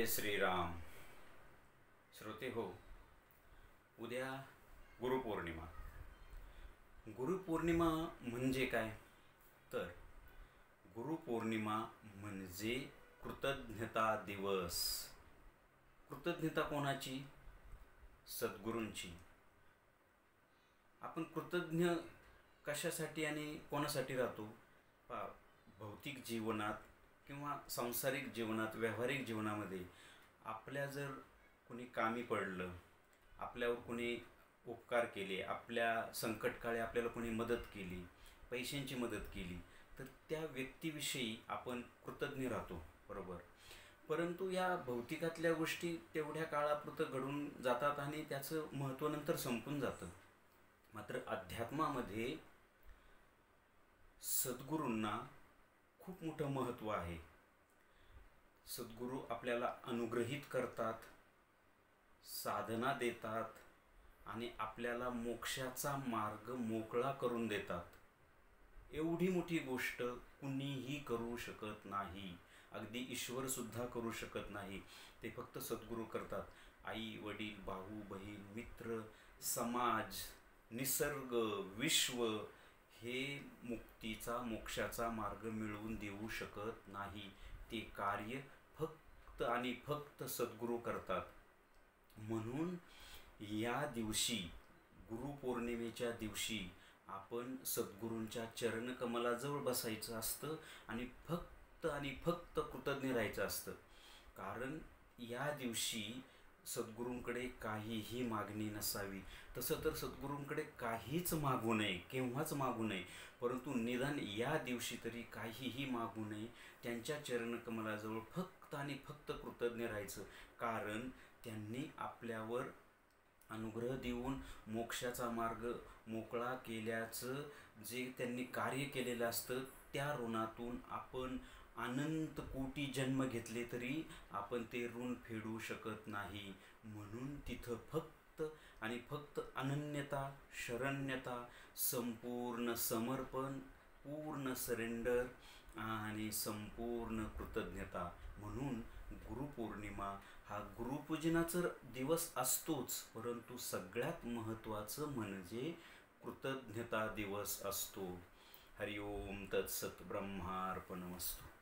जय श्रीराम. श्रोते हो, उद्या गुरुपौर्णिमा. गुरुपौर्णिमा म्हणजे काय? तर गुरुपौर्णिमा म्हणजे कृतज्ञता दिवस. कृतज्ञता कोणाची? सद्गुरूंची. आपण कृतज्ञ कशासाठी आणि कोणासाठी राहतो? भौतिक जीवनात किंवा सांसारिक जीवनात, व्यावहारिक जीवनामध्ये आपल्या जर कोणी कामी पडलं, आपल्यावर कोणी उपकार केले, आपल्या संकटकाळी आपल्याला कोणी मदत केली, पैशांची मदत केली, तर त्या व्यक्तीविषयी आपण कृतज्ञ राहतो, बरोबर. परंतु या भौतिकातल्या गोष्टी तेवढ्या काळापुरतं घडून जातात आणि त्याचं महत्त्व नंतर संपून जातं. मात्र अध्यात्मामध्ये सद्गुरूंना खूप मोठं महत्त्व आहे. सद्गुरू आपल्याला अनुग्रहित करतात, साधना देतात आणि आपल्याला मोक्षाचा मार्ग मोकळा करून देतात. एवढी मोठी गोष्ट कुणीही करू शकत नाही. अगदी ईश्वर सुद्धा करू शकत नाही. ते फक्त सद्गुरू करतात. आई वडील, भाऊ बहीण, मित्र, समाज, निसर्ग, विश्व हे मुक्तीचा, मोक्षाचा मार्ग मिळवून देऊ शकत नाही. ते कार्य फक्त आणि फक्त सद्गुरू करतात. म्हणून या दिवशी, गुरुपौर्णिमेच्या दिवशी, आपण सद्गुरूंच्या चरणकमलाजवळ बसायचं असतं आणि फक्त कृतज्ञ राहायचं असतं. कारण या दिवशी सद्गुरूंकडे काहीही मागणी नसावी. तसं तर सद्गुरूंकडे काहीच मागू नये, केव्हाच मागू नये. परंतु निदान या दिवशी तरी काहीही मागू नये. त्यांच्या चरणकमलाजवळ फक्त आणि फक्त कृतज्ञ राहायचं. कारण त्यांनी आपल्यावर अनुग्रह देऊन मोक्षाचा मार्ग मोकळा केल्याचं जे त्यांनी कार्य केलेलं असतं, त्या ऋणातून आपण अनंत कोटी जन्म घेतले तरी आपण ते ऋण फेडू शकत नाही. म्हणून तिथं फक्त आणि फक्त अनन्यता, शरण्यता, संपूर्ण समर्पण, पूर्ण सरेंडर आणि संपूर्ण कृतज्ञता. म्हणून गुरुपौर्णिमा हा गुरुपूजनाचा दिवस असतोच, परंतु सगळ्यात महत्त्वाचं म्हणजे कृतज्ञता दिवस असतो. हरिओम तत्सत. ब्रह्मार्पणमस्तु.